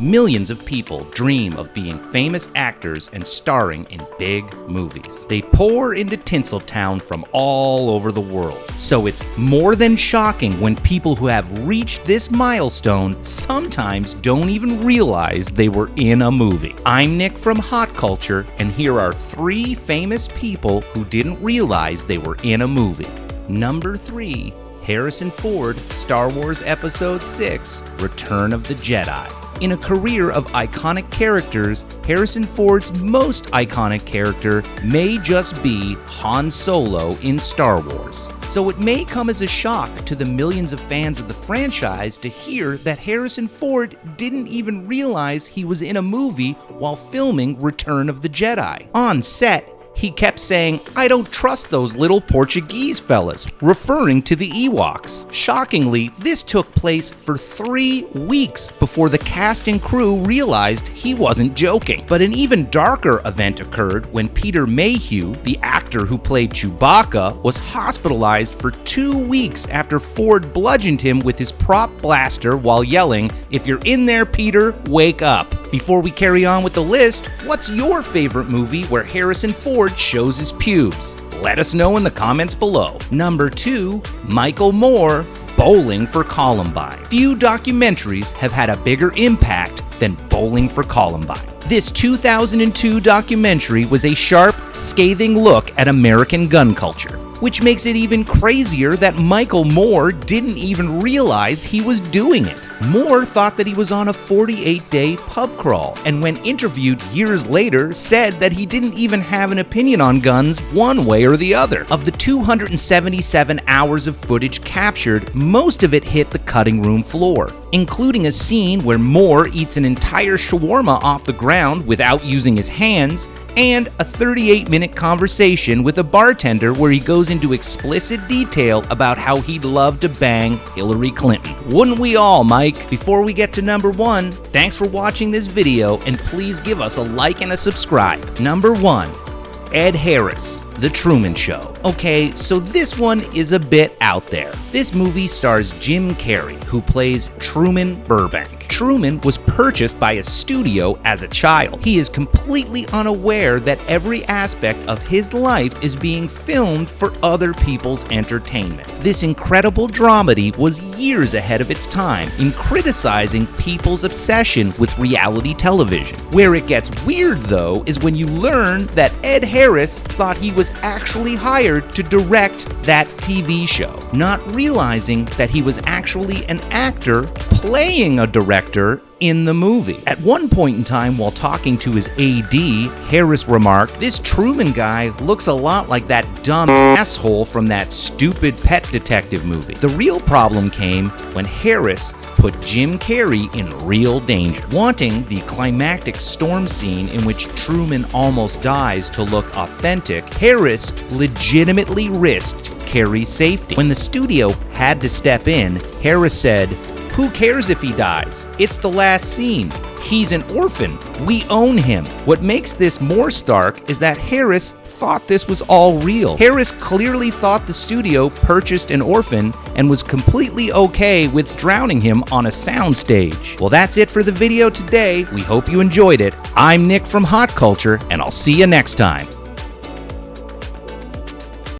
Millions of people dream of being famous actors and starring in big movies. They pour into Tinseltown from all over the world. So it's more than shocking when people who have reached this milestone sometimes don't even realize they were in a movie. I'm Nick from Hot Culture, and here are 3 famous people who didn't realize they were in a movie. Number 3, Harrison Ford, Star Wars Episode 6, Return of the Jedi. In a career of iconic characters, Harrison Ford's most iconic character may just be Han Solo in Star Wars. So it may come as a shock to the millions of fans of the franchise to hear that Harrison Ford didn't even realize he was in a movie while filming Return of the Jedi. On set, he kept saying, "I don't trust those little Portuguese fellas," referring to the Ewoks. Shockingly, this took place for 3 weeks before the cast and crew realized he wasn't joking. But an even darker event occurred when Peter Mayhew, the actor who played Chewbacca, was hospitalized for 2 weeks after Ford bludgeoned him with his prop blaster while yelling, "If you're in there, Peter, wake up." Before we carry on with the list, what's your favorite movie where Harrison Ford shows his pubes? Let us know in the comments below. Number 2, Michael Moore, Bowling for Columbine. Few documentaries have had a bigger impact than Bowling for Columbine. This 2002 documentary was a sharp, scathing look at American gun culture, which makes it even crazier that Michael Moore didn't even realize he was doing it. Moore thought that he was on a 48-day pub crawl, and when interviewed years later, said that he didn't even have an opinion on guns one way or the other. Of the 277 hours of footage captured, most of it hit the cutting room floor, including a scene where Moore eats an entire shawarma off the ground without using his hands, and a 38-minute conversation with a bartender where he goes into explicit detail about how he'd love to bang Hillary Clinton. Wouldn't we all, Mike? Before we get to number 1, thanks for watching this video, and please give us a like and a subscribe. Number 1, Ed Harris, The Truman Show. Okay, so this one is a bit out there. This movie stars Jim Carrey, who plays Truman Burbank. Truman was purchased by a studio as a child. He is completely unaware that every aspect of his life is being filmed for other people's entertainment. This incredible dramedy was years ahead of its time in criticizing people's obsession with reality television. Where it gets weird, though, is when you learn that Ed Harris thought he was actually hired to direct that TV show, not realizing that he was actually an actor playing a director in the movie. At one point in time, while talking to his AD, Harris remarked, "This Truman guy looks a lot like that dumb asshole from that stupid Pet Detective movie." The real problem came when Harris put Jim Carrey in real danger. Wanting the climactic storm scene in which Truman almost dies to look authentic, Harris legitimately risked Carrey's safety. When the studio had to step in, Harris said, "Who cares if he dies? It's the last scene. He's an orphan. We own him." What makes this more stark is that Harris thought this was all real. Harris clearly thought the studio purchased an orphan and was completely okay with drowning him on a soundstage. Well, that's it for the video today. We hope you enjoyed it. I'm Nick from Hot Culture, and I'll see you next time.